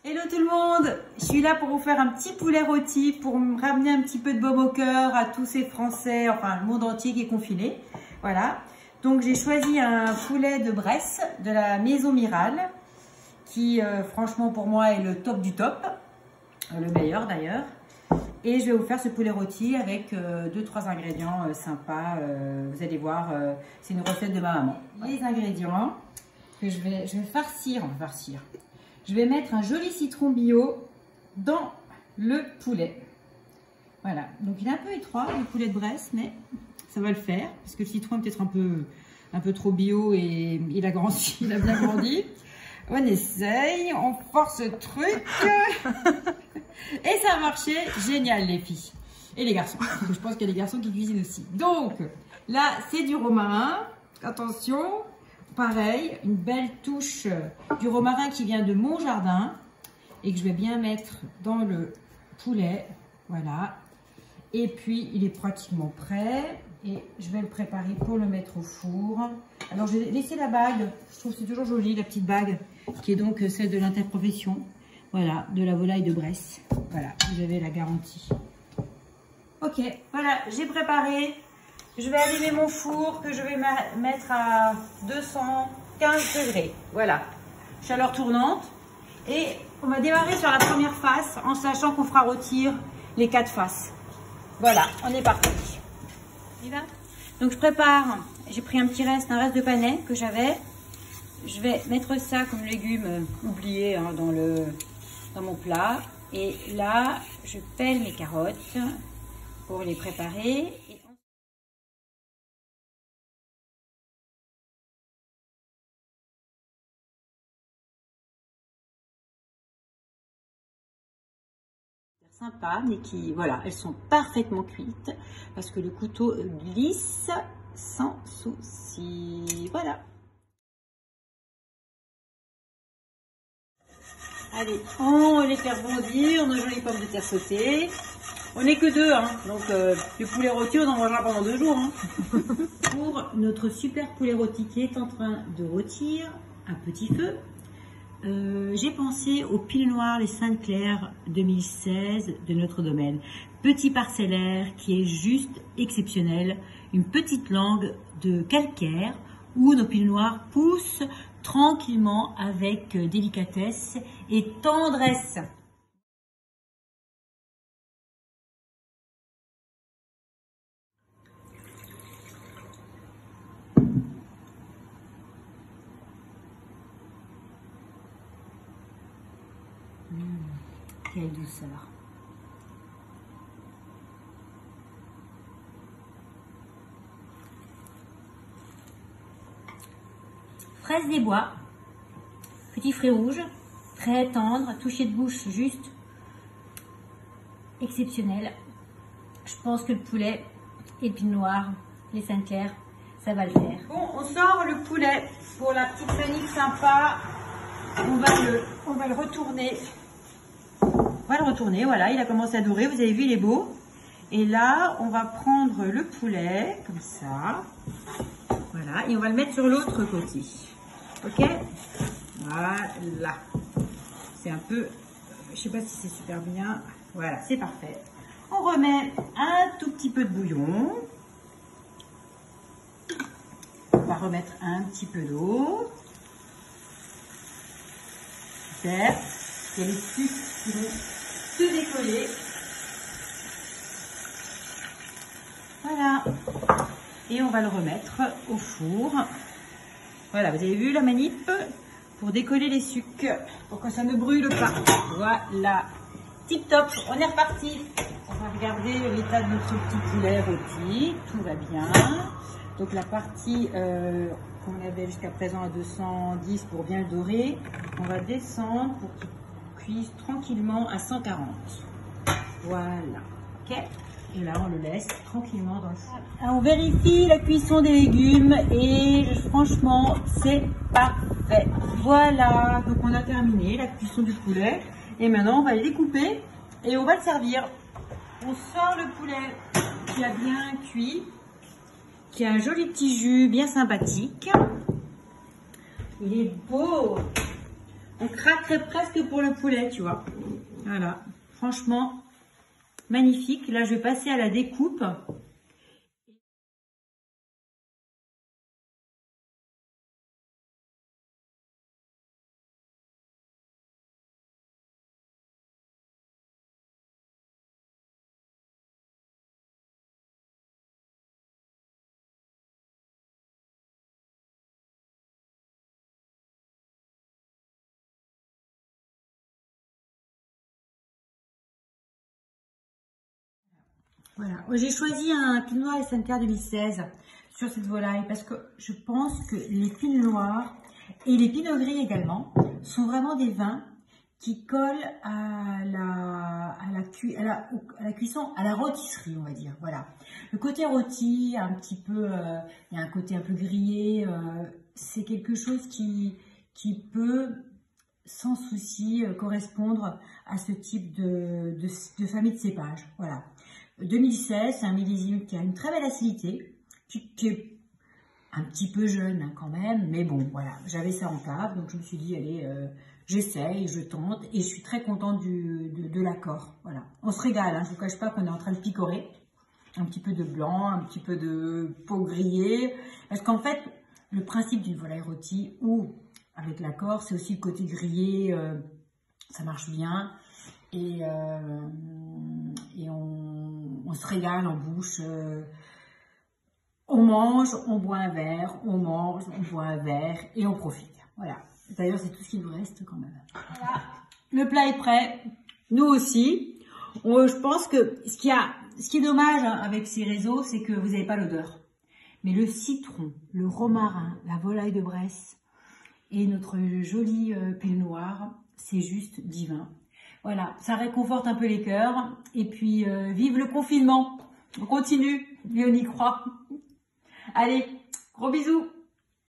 Hello tout le monde, je suis là pour vous faire un petit poulet rôti pour me ramener un petit peu de baume au cœur à tous ces Français, enfin le monde entier qui est confiné. Voilà, donc j'ai choisi un poulet de Bresse de la Maison Mirale qui franchement pour moi est le top du top, le meilleur d'ailleurs. Et je vais vous faire ce poulet rôti avec 2-3 ingrédients sympas, vous allez voir, c'est une recette de ma maman. Les ingrédients que je vais farcir, je vais mettre un joli citron bio dans le poulet. Voilà, donc il est un peu étroit le poulet de Bresse, mais ça va le faire parce que le citron est peut-être un peu trop bio et il a grandi, il a bien grandi. On essaye, on force ce truc et ça a marché, génial les filles et les garçons. Parce que je pense qu'il y a des garçons qui cuisinent aussi. Donc là c'est du romarin, attention. Pareil, une belle touche du romarin qui vient de mon jardin et que je vais bien mettre dans le poulet. Voilà. Et puis, il est pratiquement prêt et je vais le préparer pour le mettre au four. Alors, je vais laisser la bague. Je trouve que c'est toujours joli, la petite bague qui est donc celle de l'interprofession. Voilà, de la volaille de Bresse. Voilà, vous avez la garantie. Ok, voilà, j'ai préparé. Je vais allumer mon four que je vais mettre à 215 degrés. Voilà, chaleur tournante. Et on va démarrer sur la première face en sachant qu'on fera rôtir les 4 faces. Voilà, on est parti. On y va ? Donc je prépare, j'ai pris un reste de panais que j'avais. Je vais mettre ça comme légume oublié hein, dans mon plat. Et là, je pèle mes carottes pour les préparer. Sympa, mais qui, voilà, elles sont parfaitement cuites parce que le couteau glisse sans souci. Voilà. Allez, on va les faire bondir, nos jolies pommes de terre sautées. On n'est que deux, hein, donc le poulet rôti, on en mangera pendant 2 jours. Hein. Pour notre super poulet rôti qui est en train de rôtir à petit feu, j'ai pensé au pile noir les Sainte-Claire 2016 de notre domaine. Petit parcellaire qui est juste exceptionnel. Une petite langue de calcaire où nos piles noirs poussent tranquillement avec délicatesse et tendresse. Quelle douceur. Fraise des bois, petit fruit rouge, très tendre, touché de bouche juste exceptionnel. Je pense que le poulet et le pinot noir, les Sainte-Claire, ça va le faire. Bon, on sort le poulet pour la petite fenille sympa. On va le retourner. On va le retourner, voilà, il a commencé à dorer, vous avez vu, il est beau. Et là, on va prendre le poulet, comme ça. Voilà, et on va le mettre sur l'autre côté. Ok? Voilà. C'est un peu, je sais pas si c'est super bien. Voilà, c'est parfait. On remet un tout petit peu de bouillon. On va remettre un petit peu d'eau. Super. Il y a les sucres qui vont se décoller. Voilà. Et on va le remettre au four. Voilà, vous avez vu la manip pour décoller les sucres, pour que ça ne brûle pas. Voilà. Tip top, on est reparti. On va regarder l'état de notre petit poulet rôti. Tout va bien. Donc la partie qu'on avait jusqu'à présent à 210 pour bien le dorer, on va descendre pour qu'il cuise tranquillement à 140. Voilà. Ok. Et là, on le laisse tranquillement dans le four. On vérifie la cuisson des légumes et franchement, c'est parfait. Voilà. Donc, on a terminé la cuisson du poulet. Et maintenant, on va les découper et on va le servir. On sort le poulet qui a bien cuit, qui a un joli petit jus bien sympathique. Il est beau. On craquerait presque pour le poulet, tu vois. Voilà, franchement, magnifique. Là, je vais passer à la découpe. Voilà, j'ai choisi un Pinot Noir SNK 2016 sur cette volaille parce que je pense que les Pinot Noirs et les Pinot Gris également sont vraiment des vins qui collent à la cuisson, à la rôtisserie, on va dire. Voilà, le côté rôti, un petit peu, il y a un côté un peu grillé, c'est quelque chose qui peut sans souci correspondre à ce type de famille de cépages. Voilà. 2016, c'est un millésime qui a une très belle acidité, qui est un petit peu jeune hein, quand même, mais bon, voilà, j'avais ça en cave, donc je me suis dit, allez, j'essaye, je tente, et je suis très contente de l'accord, voilà. On se régale, hein, je ne vous cache pas qu'on est en train de picorer, un petit peu de blanc, un petit peu de peau grillée, parce qu'en fait, le principe d'une volaille rôtie, ou avec l'accord, c'est aussi le côté grillé, ça marche bien, et on se régale en bouche, on mange, on boit un verre, on mange, on boit un verre et on profite. Voilà. D'ailleurs, c'est tout ce qu'il nous reste quand même. Voilà. Le plat est prêt. Nous aussi. Je pense que ce qui est dommage avec ces réseaux, c'est que vous n'avez pas l'odeur. Mais le citron, le romarin, la volaille de Bresse et notre joli Pinot Noir, c'est juste divin. Voilà, ça réconforte un peu les cœurs. Et puis, vive le confinement. On continue, et on y croit. Allez, gros bisous.